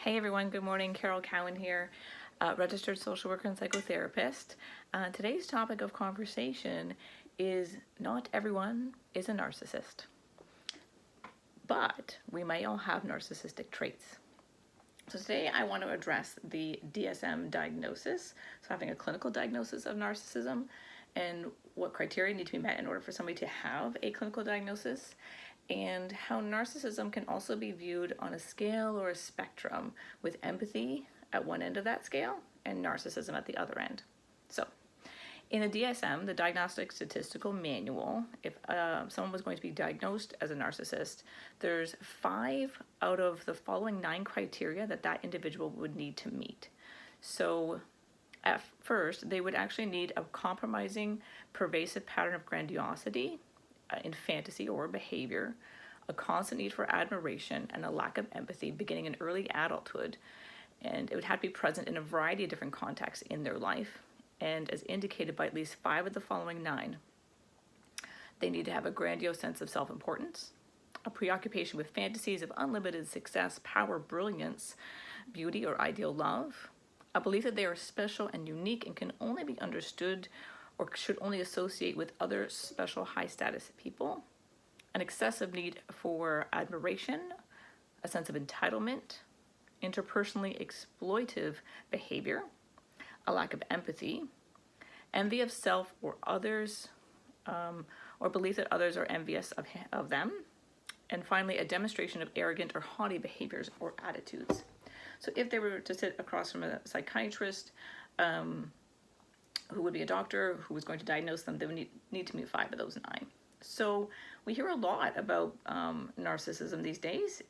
Hey everyone, good morning. Carol Cowan here, registered social worker and psychotherapist. Today's topic of conversation is not everyone is a narcissist, but we may all have narcissistic traits. So today I want to address the DSM diagnosis, so having a clinical diagnosis of narcissism and what criteria need to be met in order for somebody to have a clinical diagnosis, and how narcissism can also be viewed on a scale or a spectrum, with empathy at one end of that scale and narcissism at the other end. So in the DSM, the Diagnostic Statistical Manual, if someone was going to be diagnosed as a narcissist, there's 5 out of the following 9 criteria that individual would need to meet. So at first, they would actually need a compromising, pervasive pattern of grandiosity in fantasy or behavior, a constant need for admiration, and a lack of empathy beginning in early adulthood. And it would have to be present in a variety of different contexts in their life, and as indicated by at least 5 of the following 9. They need to have a grandiose sense of self-importance, a preoccupation with fantasies of unlimited success, power, brilliance, beauty, or ideal love, a belief that they are special and unique and can only be understood or should only associate with other special high-status people, an excessive need for admiration, a sense of entitlement, interpersonally exploitive behavior, a lack of empathy, envy of self or others, or belief that others are envious of them, and finally, a demonstration of arrogant or haughty behaviors or attitudes. So if they were to sit across from a psychiatrist, who would be a doctor, who was going to diagnose them, they would need to meet 5 of those 9. So we hear a lot about narcissism these days.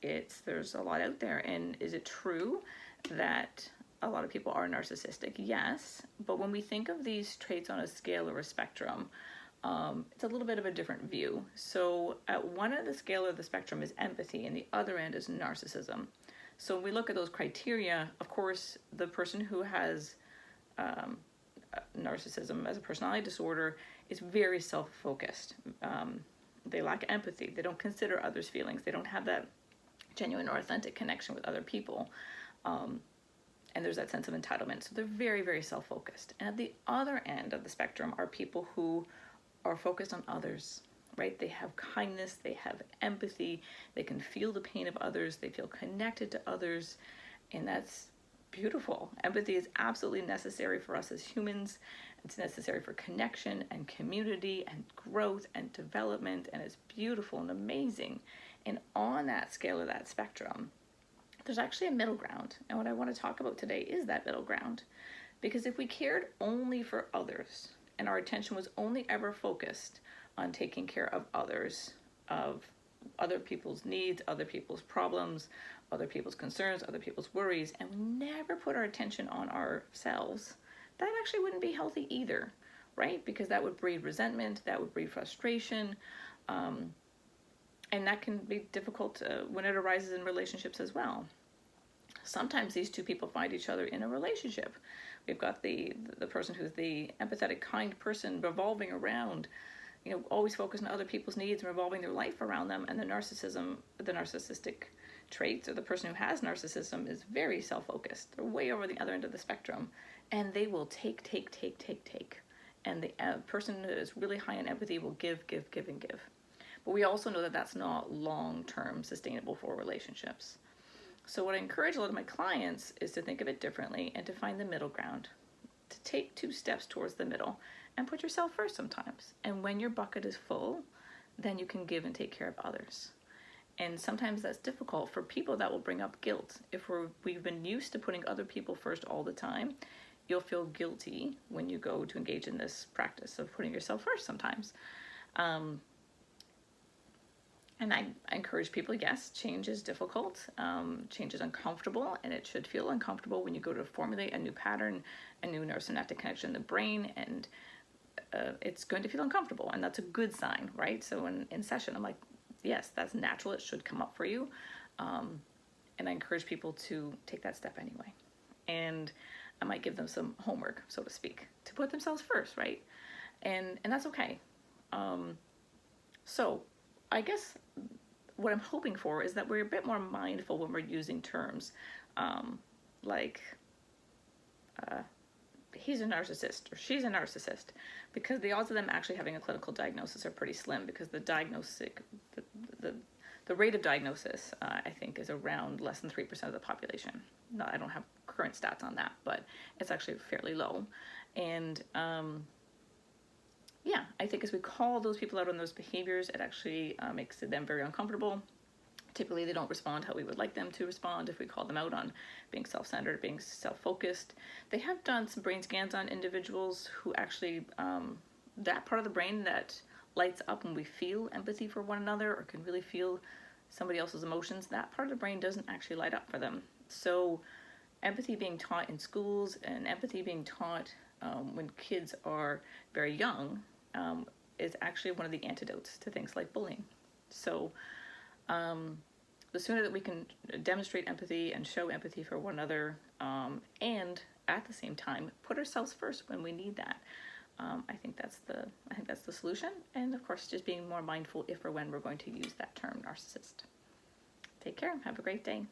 There's a lot out there. And is it true that a lot of people are narcissistic? Yes. But when we think of these traits on a scale or a spectrum, it's a little bit of a different view. So at one end of the scale or the spectrum is empathy, and the other end is narcissism. So when we look at those criteria, of course, the person who has narcissism as a personality disorder is very self-focused. They lack empathy. They don't consider others' feelings. They don't have that genuine or authentic connection with other people. And there's that sense of entitlement. So they're very, very self-focused. And at the other end of the spectrum are people who are focused on others, right? They have kindness, they have empathy, they can feel the pain of others, they feel connected to others, and that's beautiful. Empathy is absolutely necessary for us as humans. It's necessary for connection and community and growth and development, and it's beautiful and amazing. And on that scale or that spectrum, there's actually a middle ground. And what I want to talk about today is that middle ground. Because if we cared only for others and our attention was only ever focused on taking care of others, of other people's needs, other people's problems, other people's concerns, other people's worries, and we never put our attention on ourselves, that actually wouldn't be healthy either, right? Because that would breed resentment, that would breed frustration, and that can be difficult when it arises in relationships as well. Sometimes these two people find each other in a relationship. We've got the person who's the empathetic, kind person revolving around, always focused on other people's needs and revolving their life around them, and the narcissistic traits, or the person who has narcissism, is very self-focused. They're way over the other end of the spectrum, and they will take. And the person that is really high in empathy will give, and give. But we also know that that's not long-term sustainable for relationships. So what I encourage a lot of my clients is to think of it differently and to find the middle ground, to take 2 steps towards the middle and put yourself first sometimes. And when your bucket is full, then you can give and take care of others. And sometimes that's difficult for people. That will bring up guilt. If we've been used to putting other people first all the time, you'll feel guilty when you go to engage in this practice of putting yourself first sometimes. And I encourage people, yes, change is difficult, change is uncomfortable, and it should feel uncomfortable when you go to formulate a new pattern, a new neurosynaptic connection in the brain, and it's going to feel uncomfortable, and that's a good sign, right? So in session, I'm like, yes, that's natural, it should come up for you, and I encourage people to take that step anyway. And I might give them some homework, so to speak, to put themselves first, right? And that's okay. So I guess what I'm hoping for is that we're a bit more mindful when we're using terms like he's a narcissist or she's a narcissist, because the odds of them actually having a clinical diagnosis are pretty slim, because the rate of diagnosis, I think, is around less than 3% of the population. No, I don't have current stats on that, but it's actually fairly low. And yeah, I think as we call those people out on those behaviors, it actually makes them very uncomfortable. Typically, they don't respond how we would like them to respond if we call them out on being self-centered, being self-focused. They have done some brain scans on individuals who actually, that part of the brain that lights up when we feel empathy for one another or can really feel somebody else's emotions, that part of the brain doesn't actually light up for them. So empathy being taught in schools and empathy being taught when kids are very young is actually one of the antidotes to things like bullying. So the sooner that we can demonstrate empathy and show empathy for one another, and at the same time put ourselves first when we need that, I think that's the solution. And of course, just being more mindful if or when we're going to use that term narcissist. Take care. Have a great day.